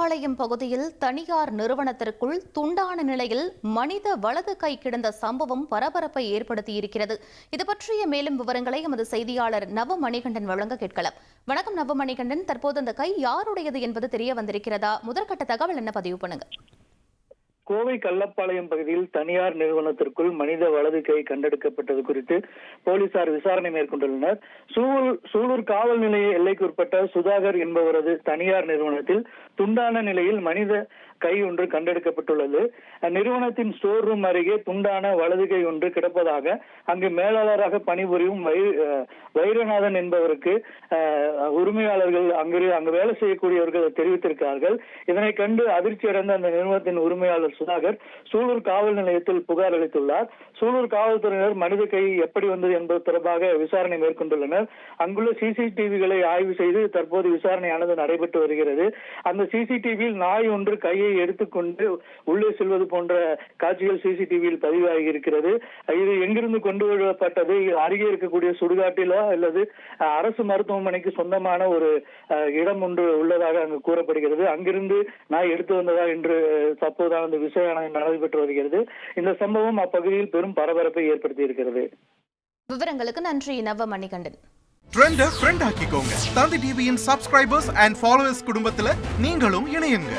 கள்ளப்பாளையம் பகுதியில் தனியார் நிறுவனத்திற்குள் துண்டான நிலையில் மனித வலது கை கிடந்த சம்பவம் பரபரப்பை ஏற்படுத்தியிருக்கிறது. இது பற்றிய மேலும் விவரங்களை எமது செய்தியாளர் நவமணிகண்டன் வழங்க கேட்கலாம். வணக்கம் நவமணிகண்டன், தற்போது அந்த கை யாருடையது என்பது தெரிய வந்திருக்கிறதா? முதற்கட்ட தகவல் என்ன, பதிவு பண்ணுங்க. கோவை கள்ளப்பாளையம் பகுதியில் தனியார் நிறுவனத்திற்குள் மனித வலது கை கண்டெடுக்கப்பட்டது குறித்து போலீசார் விசாரணை மேற்கொண்டுள்ளனர். சூலூர் காவல் நிலைய எல்லைக்குட்பட்ட சுதாகர் என்பவரது தனியார் நிறுவனத்தில் துண்டான நிலையில் மனித கை ஒன்று கண்டெடுக்கப்பட்டுள்ளது. நிறுவனத்தின் ஸ்டோர் ரூம் அருகே துண்டான வலது கை ஒன்று கிடப்பதாக அங்கு மேலாளராக பணிபுரியும் வைரநாதன் என்பவருக்கு உரிமையாளர்கள் அங்கு வேலை செய்யக்கூடியவர்கள் தெரிவித்திருக்கிறார்கள். இதனை கண்டு அதிர்ச்சி அடைந்த அந்த நிறுவனத்தின் உரிமையாளர் சுதாகர் சூலூர் காவல் நிலையத்தில் புகார் அளித்துள்ளார். சூலூர் காவல்துறையினர் மனித கை எப்படி வந்தது என்பது தொடர்பாக விசாரணை மேற்கொண்டுள்ளனர். அங்குள்ள சிசிடிவிகளை ஆய்வு செய்து தற்போது விசாரணையானது நடைபெற்று வருகிறது. அந்த சிசிடிவியில் நாய் ஒன்று கையை எடுத்துக்கொண்டு உள்ளே செல்வது போன்ற காட்சிகள் சிசிடிவியில் பதிவாகி இருக்கிறது. இது எங்கிருந்து கொண்டு வரப்பட்டது, அருகே இருக்கக்கூடிய சுடுகாட்டிலோ அல்லது அரசு மருத்துவமனைக்கு சொந்தமான ஒரு இடம் ஒன்று உள்ளதாக அங்கு கூறப்படுகிறது. அங்கிருந்து நாய் எடுத்து வந்ததா என்று தற்போது அந்த விசாரணை நடைபெற்று வருகிறது. இந்த சம்பவம் அப்பகுதியில் பெரும் பரபரப்பை ஏற்படுத்தி இருக்கிறது. விவரங்களுக்கு நன்றி நவமணிகண்டன். ட்ரெண்ட ஃப்ரெண்ட் ஆக்கிக்கோங்க. தந்தி டிவியின் சப்ஸ்கிரைபர்ஸ் அண்ட் ஃபாலோவர்ஸ் குடும்பத்துல நீங்களும் இணையுங்க.